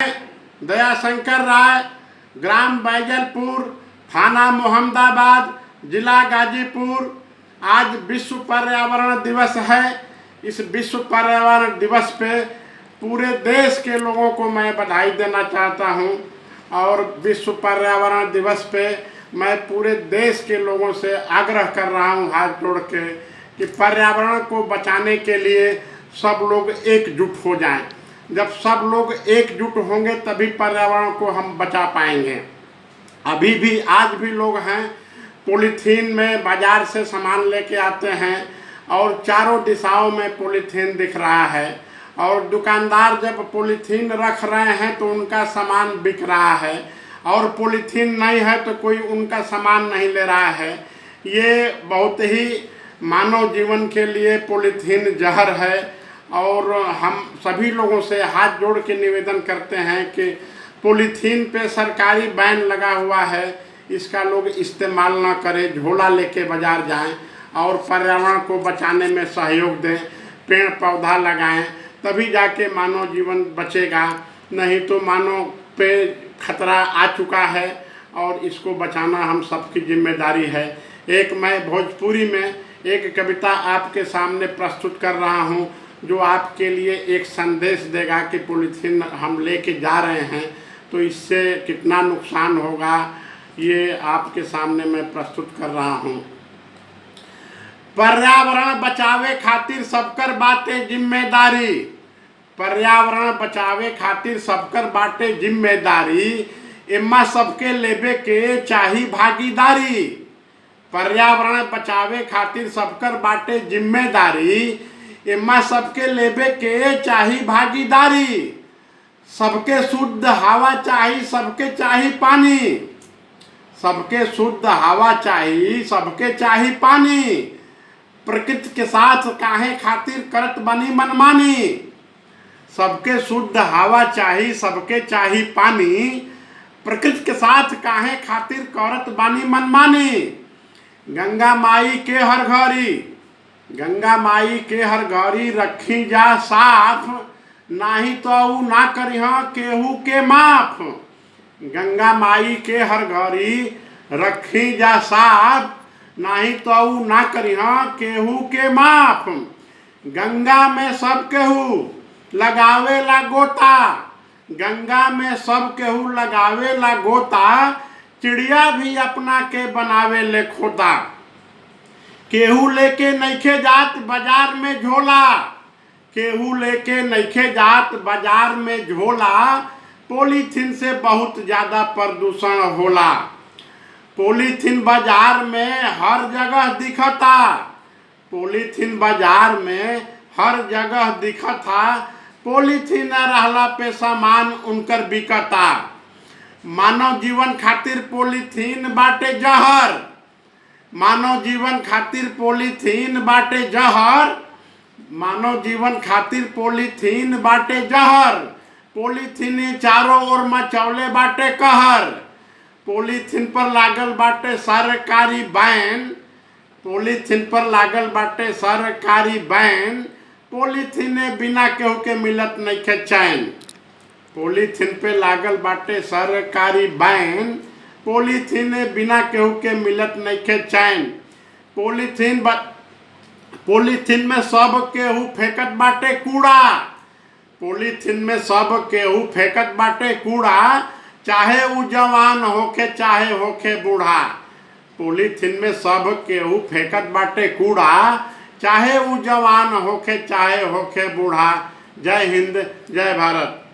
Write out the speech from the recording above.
दयाशंकर राय, gram Baijalpur, थाना मोहम्मदाबाद, जिला गाजीपुर। आज विश्व पर्यावरण दिवस है। इस विश्व पर्यावरण दिवस पे पूरे देश के लोगों को मैं बधाई देना चाहता हूं और विश्व पर्यावरण दिवस पे मैं पूरे देश के लोगों से आग्रह कर रहा हूं हाथ जोड़ के कि पर्यावरण को बचाने के लिए सब लोग एकजुट हो जाएं। जब सब लोग एकजुट होंगे तभी पर्यावरण को हम बचा पाएंगे। अभी भी आज भी लोग हैं पॉलीथीन में बाजार से सामान लेके आते हैं और चारों दिशाओं में पॉलीथीन दिख रहा है और दुकानदार जब पॉलीथीन रख रहे हैं तो उनका सामान बिक रहा है और पॉलीथीन नहीं है तो कोई उनका सामान नहीं ले रहा है। ये बहुत ही मानव जीवन के लिए पॉलीथीन जहर है और हम सभी लोगों से हाथ जोड़ के निवेदन करते हैं कि पॉलीथीन पे सरकारी बैन लगा हुआ है, इसका लोग इस्तेमाल ना करें, झोला लेके बाजार जाएं और पर्यावरण को बचाने में सहयोग दें, पेड़ पौधा लगाएं, तभी जाके मानव जीवन बचेगा। नहीं तो मानव पे खतरा आ चुका है और इसको बचाना हम सबकी जिम्मेदारी है। एक मैं भोजपुरी में एक कविता आपके सामने प्रस्तुत कर रहा हूं जो आपके लिए एक संदेश देगा कि पॉलीथीन हम लेके जा रहे हैं तो इससे कितना नुकसान होगा, ये आपके सामने मैं प्रस्तुत कर रहा हूं। पर्यावरण बचावे खातिर सबकर बाटे जिम्मेदारी, पर्यावरण बचावे खातिर सबकर बाटे जिम्मेदारी, इम्मा सबके लेबे के चाही भागीदारी। पर्यावरण बचावे खातिर सबकर बाटे जिम्मेदारी, इम्मा सबके लेबे के चाही भागीदारी। सबके शुद्ध हवा चाही, सबके चाही पानी, सबके शुद्ध हवा चाही, सबके चाही पानी। प्रकृति के साथ काहे खातिर करत बनी मनमानी, सबके शुद्ध हवा चाही, सबके चाही पानी। प्रकृति के साथ काहे खातिर करत बानी मनमानी। गंगा माई के हर घड़ी, गंगा माई के हर घड़ी रखी जा साफ, नाही तो ऊ ना करिह केहू के माफ। गंगा माई के हर घड़ी रखी जा साफ, नाही तो ऊ ना करिह केहू के माफ। गंगा में सब केहू लगावे ला गोता, गंगा में सब केहू लगावे ला गोता। चिड़िया भी अपना के बनावे ले खोता। केहू लेके नइखे जात बाजार में झोला, केहू लेके नइखे जात बाजार में झोला। पॉलीथीन से बहुत ज़्यादा प्रदूषण होला। पॉलीथीन बाजार में हर जगह दिखता, पॉलीथीन बाजार में हर जगह दिखता। पॉलीथीन रहला पे सामान उनकर बिकता। मानव जीवन खातिर पॉलीथीन बाटे जहर, मानव जीवन खातिर पॉलीथीन बाटे जहर, मानव जीवन खातिर पॉलीथीन बाटे जहर। पॉलीथीन चारों ओर मचौले बाटे कहर। पॉलीथीन पर लागल बाटे सरकारी बैन, पॉलीथीन पर लागल बाटे सरकारी बैन। पॉलीथीन बिना केहू के मिलत नइखे चैन। पॉलीथीन पे लागल बाटे सरकारी बैन, पॉलीथीन बिना केहू के मिलत नइखे चैन। पॉलीथीन में सब केहू फेंकत बाटे कूड़ा, पॉलीथीन में सब केहू फेंकत बाटे कूड़ा। चाहे ऊ जवान होखे चाहे होखे बूढ़ा, पॉलीथीन में सब केहू फेंकत बाटे कूड़ा। चाहे ऊ जवान होखे चाहे होखे बूढ़ा। जय हिंद, जय भारत।